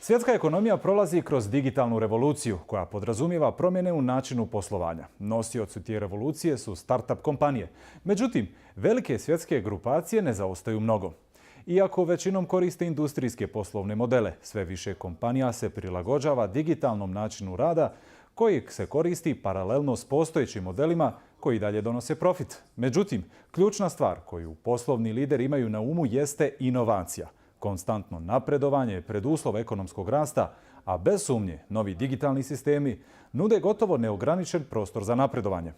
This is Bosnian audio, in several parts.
Svjetska ekonomija prolazi kroz digitalnu revoluciju koja podrazumijeva promjene u načinu poslovanja. Nosioci te revolucije su start-up kompanije. Međutim, velike svjetske grupacije ne zaostaju mnogo. Iako većinom koriste industrijske poslovne modele, sve više kompanija se prilagođava digitalnom načinu rada koji se koristi paralelno s postojećim modelima koji dalje donose profit. Međutim, ključna stvar koju poslovni lideri imaju na umu jeste inovacija. Konstantno napredovanje je preduslov ekonomskog rasta, a bez sumnje novi digitalni sistemi nude gotovo neograničen prostor za napredovanje.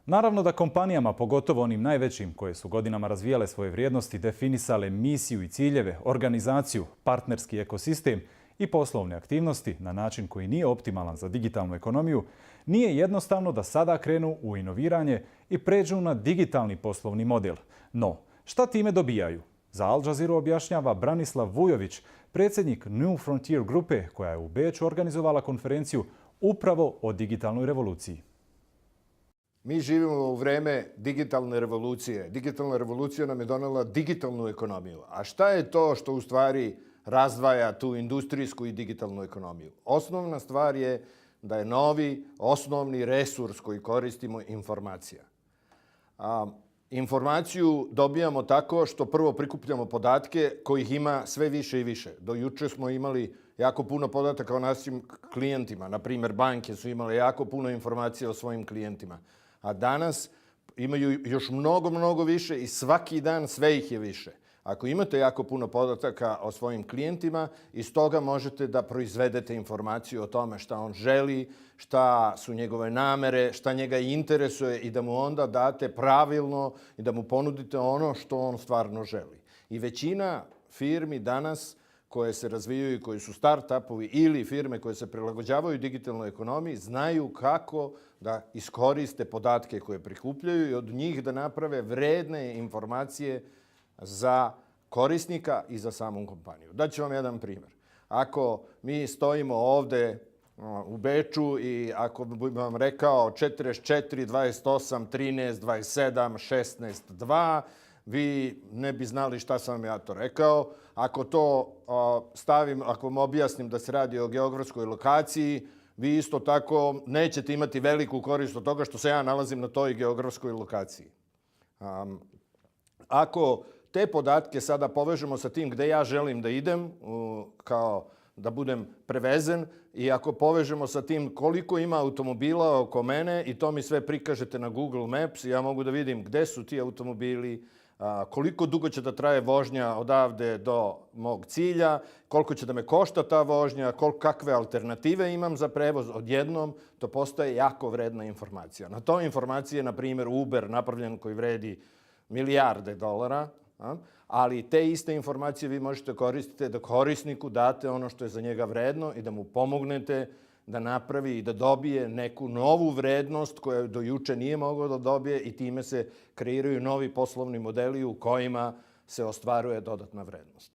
Naravno da kompanijama, pogotovo onim najvećim koje su godinama razvijale svoje vrijednosti, definisale misiju i ciljeve, organizaciju, partnerski ekosistem i poslovne aktivnosti na način koji nije optimalan za digitalnu ekonomiju, nije jednostavno da sada krenu u inoviranje i pređu na digitalni poslovni model. No, šta time dobijaju? Za Al Jazeera objašnjava Branislav Vujović, predsjednik New Frontier grupe koja je u Beču organizovala konferenciju upravo o digitalnoj revoluciji. Mi živimo u vreme digitalne revolucije. Digitalna revolucija nam je donela digitalnu ekonomiju. A šta je to što u stvari razdvaja tu industrijsku i digitalnu ekonomiju? Osnovna stvar je da je novi osnovni resurs koji koristimo informacija. Informaciju dobijamo tako što prvo prikupljamo podatke kojih ima sve više i više. Do juče smo imali jako puno podataka o našim klijentima. Na primjer, banke su imale jako puno informacija o svojim klijentima. A danas imaju još mnogo više i svaki dan sve ih je više. Ako imate jako puno podataka o svojim klijentima, iz toga možete da proizvedete informaciju o tome šta on želi, šta su njegove namere, šta njega interesuje i da mu onda date pravilno i da mu ponudite ono što on stvarno želi. I većina firmi danas koje se razvijaju i koji su start-upovi ili firme koje se prilagođavaju digitalnoj ekonomiji znaju kako da iskoriste podatke koje prikupljaju i od njih da naprave vredne informacije za korisnika i za samu kompaniju. Daću vam jedan primjer. Ako mi stojimo ovde u Beču i ako bih vam rekao 44, 28, 13, 27, 16, 2, vi ne bi znali šta sam ja to rekao. Ako to stavim, ako vam objasnim da se radi o geografskoj lokaciji, vi isto tako nećete imati veliku korist od toga što se ja nalazim na toj geografskoj lokaciji. Ako te podatke sada povežemo sa tim gde ja želim da idem, kao da budem prevezen, i ako povežemo sa tim koliko ima automobila oko mene i to mi sve prikažete na Google Maps, ja mogu da vidim gde su ti automobili, koliko dugo će da traje vožnja odavde do mog cilja, koliko će da me košta ta vožnja, kakve alternative imam za prevoz, odjednom to postaje jako vredna informacija. Na toj informaciji je, na primjer, Uber napravljen koji vredi milijarde dolara, ali te iste informacije vi možete koristiti da korisniku date ono što je za njega vredno i da mu pomognete da napravi i da dobije neku novu vrednost koju do juče nije mogao da dobije i time se kreiraju novi poslovni modeli u kojima se ostvaruje dodatna vrednost.